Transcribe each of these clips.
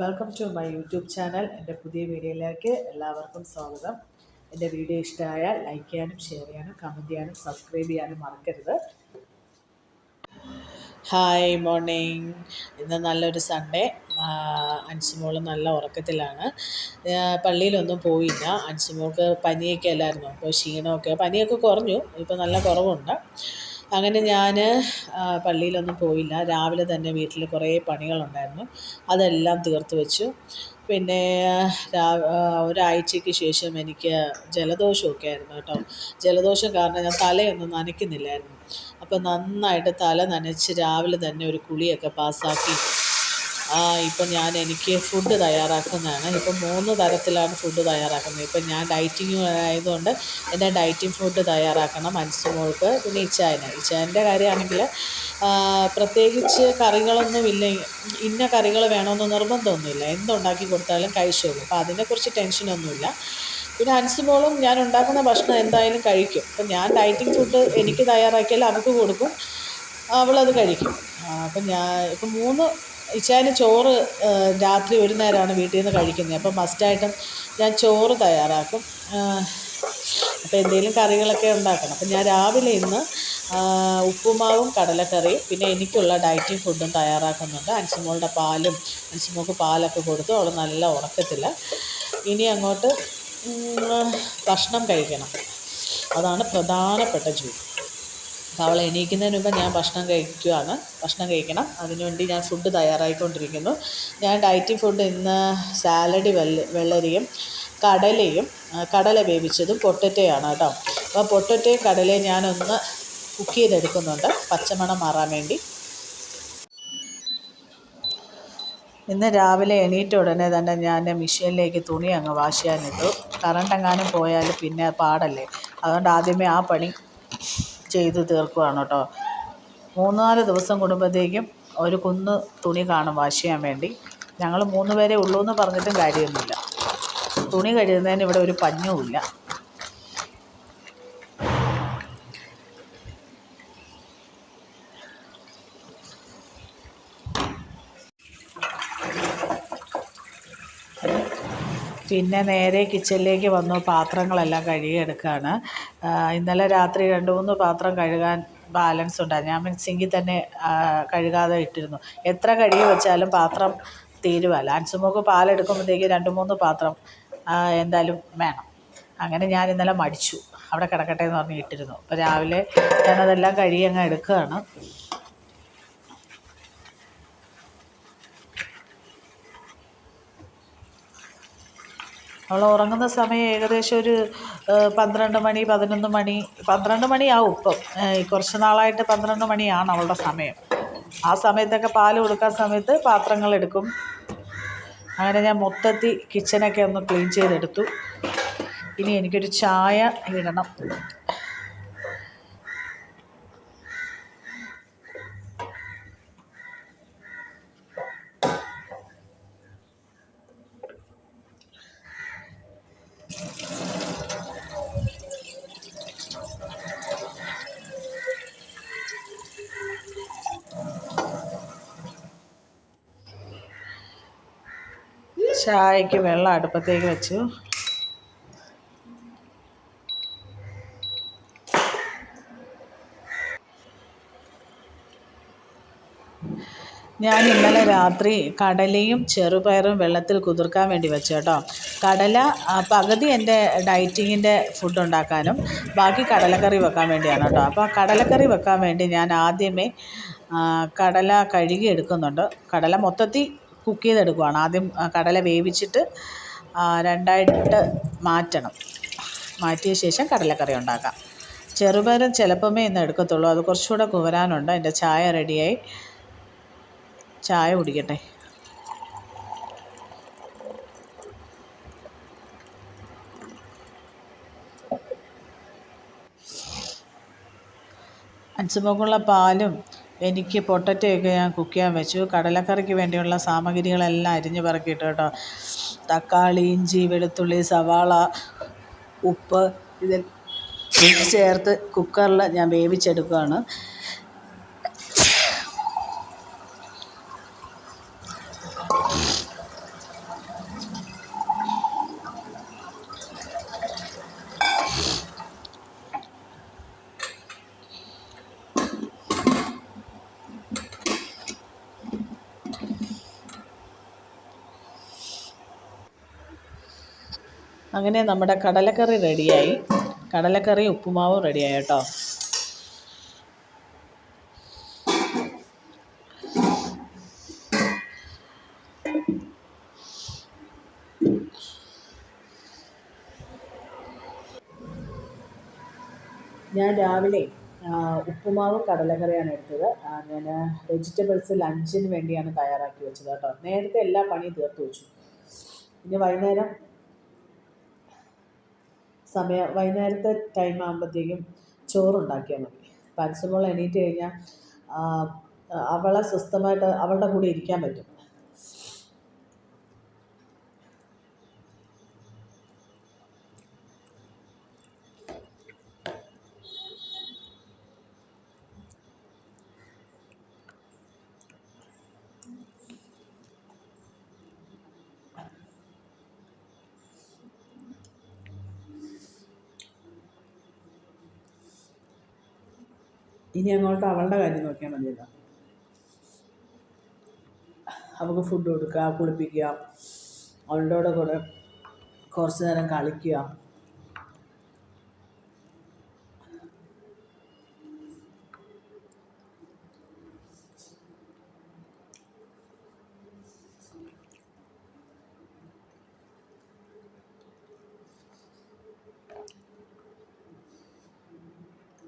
Welcome to my YouTube channel. എൻ്റെ പുതിയ വീഡിയോയിലേക്ക് എല്ലാവർക്കും സ്വാഗതം. എൻ്റെ വീഡിയോ ഇഷ്ടമായാൽ ലൈക്ക് ചെയ്യാനും ഷെയർ ചെയ്യാനും കമൻറ്റ് ചെയ്യാനും സബ്സ്ക്രൈബ് ചെയ്യാനും മറക്കരുത്. Hi morning. ഇന്ന് നല്ലൊരു സൺഡേ. അൻസിമോൾ നല്ല ഉറക്കത്തിലാണ്. പള്ളിയിലൊന്നും പോയില്ല. അൻസിമോൾക്ക് പനിയൊക്കെ അല്ലായിരുന്നു, അപ്പോൾ ക്ഷീണമൊക്കെ പനിയൊക്കെ കുറഞ്ഞു, ഇപ്പോൾ നല്ല കുറവുണ്ട്. അങ്ങനെ ഞാൻ പള്ളിയിലൊന്നും പോയില്ല. രാവിലെ തന്നെ വീട്ടിൽ കുറേ പണികളുണ്ടായിരുന്നു, അതെല്ലാം തീർത്ത് വെച്ചു. പിന്നെ ഒരാഴ്ചയ്ക്ക് ശേഷം എനിക്ക് ജലദോഷമൊക്കെ ആയിരുന്നു കേട്ടോ. ജലദോഷം കാരണം ഞാൻ തലയൊന്നും നനയ്ക്കുന്നില്ലായിരുന്നു. അപ്പോൾ നന്നായിട്ട് തല നനച്ച് രാവിലെ തന്നെ ഒരു കുളിയൊക്കെ പാസ്സാക്കി ഇപ്പം എനിക്ക് ഫുഡ് തയ്യാറാക്കുന്നതാണ്. ഇപ്പം 3 തരത്തിലാണ് ഫുഡ് തയ്യാറാക്കുന്നത്. ഇപ്പം ഞാൻ ഡയറ്റിങ് ആയതുകൊണ്ട് എൻ്റെ ഡയറ്റിങ് ഫുഡ് തയ്യാറാക്കണം അൻസിമോൾക്ക്. പിന്നെ ഇച്ചായൻ്റെ കാര്യമാണെങ്കിൽ പ്രത്യേകിച്ച് കറികളൊന്നുമില്ല, ഇന്ന കറികൾ വേണമെന്ന് നിർബന്ധമൊന്നുമില്ല, എന്തുണ്ടാക്കി കൊടുത്താലും കഴിച്ചോളും. അപ്പോൾ അതിനെക്കുറിച്ച് ടെൻഷനൊന്നുമില്ല. പിന്നെ അൻസിമോളും ഞാൻ ഉണ്ടാക്കുന്ന ഭക്ഷണം എന്തായാലും കഴിക്കും. അപ്പം ഞാൻ ഡയറ്റിങ് ഫുഡ് എനിക്ക് തയ്യാറാക്കിയാൽ അവൾക്ക് കൊടുക്കും, അവളത് കഴിക്കും. അപ്പം ഇപ്പം 3 ഇച്ചായന് ചോറ് രാത്രി ഒരു നേരമാണ് വീട്ടിൽ നിന്ന് കഴിക്കുന്നത്. അപ്പം മസ്റ്റായിട്ടും ഞാൻ ചോറ് തയ്യാറാക്കും. അപ്പോൾ എന്തെങ്കിലും കറികളൊക്കെ ഉണ്ടാക്കണം. അപ്പം ഞാൻ രാവിലെ ഇന്ന് ഉപ്പുമാവും കടലക്കറിയും പിന്നെ എനിക്കുള്ള ഡയറ്റിങ് ഫുഡും തയ്യാറാക്കുന്നുണ്ട്. അൻസിമോൾക്ക് പാലൊക്കെ കൊടുത്തു, അവൾ നല്ല ഉറക്കത്തില്ല. ഇനി അങ്ങോട്ട് ഭക്ഷണം കഴിക്കണം, അതാണ് പ്രധാനപ്പെട്ട ജോലി. അപ്പോൾ അവൾ എണീക്കുന്നതിന് മുമ്പ് ഞാൻ ഭക്ഷണം കഴിക്കണം. അതിനുവേണ്ടി ഞാൻ ഫുഡ് തയ്യാറായിക്കൊണ്ടിരിക്കുന്നു. ഞാൻ ഡയറ്റിങ് ഫുഡ് ഇന്ന് സാലഡ്, വെള്ളരിയും കടല വേവിച്ചതും പൊട്ടറ്റോയാണ് കേട്ടോ. അപ്പോൾ പൊട്ടറ്റോയും കടലയും ഞാനൊന്ന് കുക്ക് ചെയ്തെടുക്കുന്നുണ്ട്, പച്ചമണം മാറാൻ വേണ്ടി. ഇന്ന് രാവിലെ എണീറ്റ ഉടനെ തന്നെ ഞാൻ മെഷീനിലേക്ക് തുണി അങ്ങ് വാഷ് ചെയ്യാനിട്ടു. കറണ്ട് എങ്ങാനും പോയാൽ പിന്നെ പാടല്ലേ, അതുകൊണ്ട് ആദ്യമേ ആ പണി ചെയ്ത് തീർക്കുകയാണ് കേട്ടോ. 3-4 ദിവസം കൂടുമ്പോഴത്തേക്കും ഒരു കുന്ന് തുണി കാണും വാഷ് ചെയ്യാൻ വേണ്ടി. ഞങ്ങൾ 3 പേരേ ഉള്ളൂ എന്ന് പറഞ്ഞിട്ടും കാര്യമൊന്നുമില്ല. തുണി കഴുകുന്നതിന് ഇവിടെ ഒരു പഞ്ഞവുമില്ല. പിന്നെ നേരെ കിച്ചണിലേക്ക് വന്നു, പാത്രങ്ങളെല്ലാം കഴുകിയെടുക്കുകയാണ്. ഇന്നലെ രാത്രി 2-3 പാത്രം കഴുകാൻ ബാലൻസ് ഉണ്ടായിരുന്നു. ഞാൻ സിങ്കിൽ തന്നെ കഴുകാതെ ഇട്ടിരുന്നു. എത്ര കഴുകി വെച്ചാലും പാത്രം തീരുവല്ല. അൻസിമോൾക്ക് പാലെടുക്കുമ്പോഴത്തേക്ക് 2-3 പാത്രം എന്തായാലും വേണം. അങ്ങനെ ഞാൻ ഇന്നലെ മടിച്ചു, അവിടെ കിടക്കട്ടെ എന്ന് പറഞ്ഞ് ഇട്ടിരുന്നു. അപ്പോൾ രാവിലെ ഞാനതെല്ലാം കഴുകി അങ്ങ് എടുക്കുകയാണ്. അവൾ ഉറങ്ങുന്ന സമയം ഏകദേശം ഒരു 12 മണി 11 മണി 12 മണിയാവും. ഇപ്പം കുറച്ച് നാളായിട്ട് 12 മണിയാണ് അവളുടെ സമയം. ആ സമയത്തൊക്കെ പാൽ കൊടുക്കാൻ സമയത്ത് പാത്രങ്ങൾ എടുക്കും. അങ്ങനെ ഞാൻ മൊത്തത്തിൽ കിച്ചണൊക്കെ ഒന്ന് ക്ലീൻ ചെയ്തെടുത്തു. ഇനി എനിക്കൊരു ചായ ഇടണം. ചായക്ക് വെള്ളം അടുപ്പത്തേക്ക് വെച്ചു. ഞാൻ ഇന്നലെ രാത്രി കടലയും ചെറുപയറും വെള്ളത്തിൽ കുതിർക്കാൻ വേണ്ടി വെച്ചു കേട്ടോ. കടല പകുതി എൻ്റെ ഡയറ്റിങ്ങിൻ്റെ ഫുഡ് ഉണ്ടാക്കാനും ബാക്കി കടലക്കറി വെക്കാൻ വേണ്ടിയാണ് കേട്ടോ. അപ്പോൾ കടലക്കറി വെക്കാൻ വേണ്ടി ഞാൻ ആദ്യമേ കടല കഴുകി എടുക്കുന്നുണ്ട്. കടല മൊത്തത്തിൽ കുക്ക് ചെയ്തെടുക്കുകയാണ്. ആദ്യം കടല വേവിച്ചിട്ട് 2ആയിട്ട് മാറ്റണം. മാറ്റിയ ശേഷം കടലക്കറി ഉണ്ടാക്കാം. ചെറുപയറും ചിലപ്പമേ ഇന്ന് എടുക്കത്തുള്ളൂ, അത് കുറച്ചുകൂടെ കുവരാനുണ്ട്. എൻ്റെ ചായ റെഡിയായി. ചായ കുടിക്കട്ടെ. അൻസിമോൾക്കുള്ള പാലും എനിക്ക് പൊട്ടറ്റോയൊക്കെ ഞാൻ കുക്ക് ചെയ്യാൻ വെച്ചു. കടലക്കറിക്ക് വേണ്ടിയുള്ള സാമഗ്രികളെല്ലാം അരിഞ്ഞ് പറക്കിയിട്ടു കേട്ടോ. തക്കാളി, ഇഞ്ചി, വെളുത്തുള്ളി, സവാള, ഉപ്പ് ഇതെല്ലാം ചേർത്ത് കുക്കറിൽ ഞാൻ വേവിച്ചെടുക്കുകയാണ്. അങ്ങനെ നമ്മുടെ കടലക്കറി റെഡിയായി. കടലക്കറി ഉപ്പുമാവും റെഡിയായി കേട്ടോ. ഞാൻ രാവിലെ ഉപ്പുമാവും കടലക്കറിയാണ് എടുത്തത്. ഞാൻ വെജിറ്റബിൾസ് ലഞ്ചിന് വേണ്ടിയാണ് തയ്യാറാക്കി വെച്ചത് കേട്ടോ. നേരത്തെ എല്ലാ പണിയും തീർത്ത് വെച്ചു. ഇനി വൈകുന്നേരത്തെ ടൈം ആകുമ്പോഴത്തേക്കും ചോറുണ്ടാക്കിയാൽ മതി. പൻസുമോൾ എണീറ്റ് കഴിഞ്ഞാൽ അവളെ സ്വസ്ഥമായിട്ട് അവളുടെ കൂടെ ഇരിക്കാൻ പറ്റും. ഇനി അങ്ങോട്ട് അവളുടെ കാര്യം നോക്കിയാൽ മതിയല്ലോ. അവൾക്ക് ഫുഡ് കൊടുക്കുക, കുളിപ്പിക്കുക, അവളുടെ കൂടെ കുറച്ച് നേരം കളിക്കുക.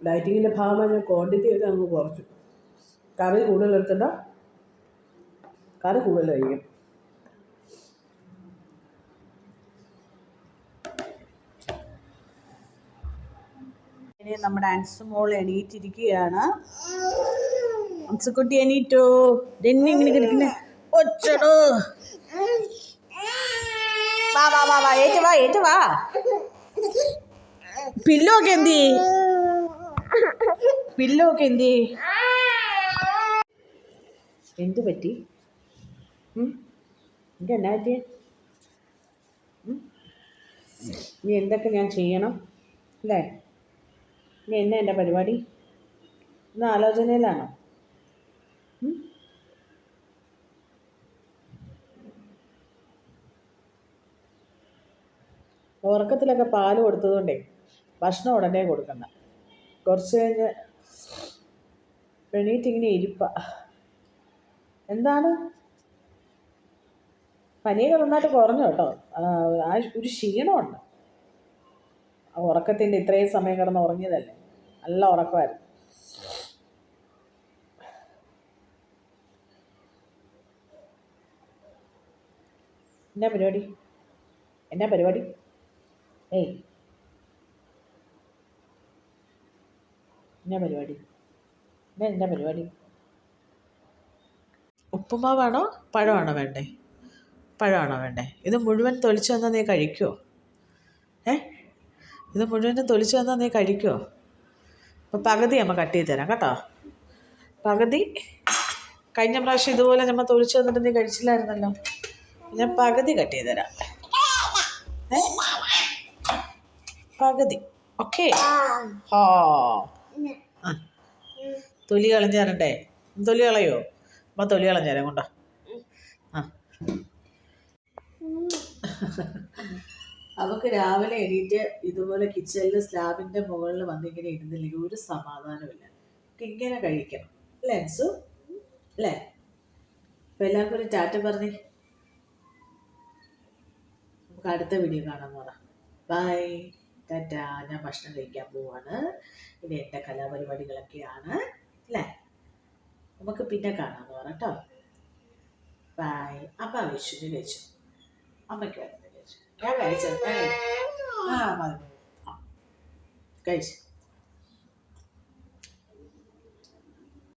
ഡയറ്റിങ്ങിൻ്റെ ഭാഗമായി ഞാൻ ക്വാണ്ടിറ്റി ഒക്കെ അങ്ങ് കുറച്ചു. കറി കൂടുതൽ എടുത്തിട്ട കറി കൂടുതൽ കഴിക്കും. ഇനി നമ്മുടെ അൻസുമോൾ എണീറ്റിരിക്കുകയാണ്. അൻസുക്കുട്ടി എണീറ്റോ? ഇങ്ങനെ കിടക്കുന്നേ ഒച്ചടോ. വാ ഏറ്റു വാ. പില്ലോ ഒക്കെ എന്ത് പറ്റി? എൻ്റെ എന്നാ പറ്റി? നീ എന്തൊക്കെ ഞാൻ ചെയ്യണം അല്ലേ? നീ എന്നാ എൻ്റെ പരിപാടി? ഇന്ന് ആലോചനയിലാണോ? ഉറക്കത്തിലൊക്കെ പാല് കൊടുത്തതുകൊണ്ടേ ഭക്ഷണം ഉടനെ കൊടുക്കണ്ട. കുറച്ച് കഴിഞ്ഞ് എണീറ്റിങ്ങനെ ഇരിപ്പ. എന്താണ്? പനിയൊക്കെ നന്നായിട്ട് കുറഞ്ഞു കേട്ടോ. ഒരു ക്ഷീണമുണ്ട്. ഉറക്കത്തിൻ്റെ ഇത്രയും സമയം കിടന്ന് ഉറങ്ങിയതല്ലേ, നല്ല ഉറക്കമായിരുന്നു. എന്നാ പരിപാടി? ഏയ് എന്നാ പരിപാടി? ഉപ്പുമാവാണോ പഴമാണോ വേണ്ടേ? ഇത് മുഴുവൻ തൊലിച്ചു തന്നാൽ നീ കഴിക്കുമോ? ഇത് മുഴുവനും തൊലിച്ചു തന്നാൽ നീ കഴിക്കുമോ? അപ്പോൾ പകുതി നമ്മൾ കട്ട് ചെയ്ത് തരാം കേട്ടോ. പകുതി കഴിഞ്ഞ പ്രാവശ്യം ഇതുപോലെ നമ്മൾ തൊലിച്ചു തന്നിട്ട് നീ കഴിച്ചില്ലായിരുന്നല്ലോ. ഞാൻ പകുതി കട്ട് ചെയ്ത് തരാം. പകുതി. ഓക്കെ. തൊലി കളഞ്ഞു തരണ്ടേ? തൊലി കളയോ? അപ്പം തൊലി കളഞ്ഞു തരാം കൊണ്ടോ. അവൾക്ക് രാവിലെ എണീറ്റ് ഇതുപോലെ കിച്ചണിൽ സ്ലാബിൻ്റെ മുകളിൽ വന്നിങ്ങനെ ഇരുന്നില്ലെങ്കിൽ ഒരു സമാധാനമില്ല. ഇങ്ങനെ കഴിക്കണം അല്ലേ അൻസു? അല്ലേ? അപ്പം എല്ലാവർക്കും ഒരു ടാറ്റ പറഞ്ഞേ. നമുക്ക് അടുത്ത വീഡിയോ കാണാമെന്ന് പറ. ബൈ, ടാറ്റ. ഞാൻ ഭക്ഷണം കഴിക്കാൻ പോവാണ്. ഇനി എൻ്റെ കലാപരിപാടികളൊക്കെയാണ് അല്ലേ? നമുക്ക് പിന്നെ കാണാമെന്ന് പറ കേട്ടോ. ബൈ. അമ്മ വിഷുവിന് കഴിച്ചു. അമ്മയ്ക്ക് വേണമെന്ന് കഴിച്ചു. ഞാൻ കഴിച്ചു. മതി കഴിച്ചു.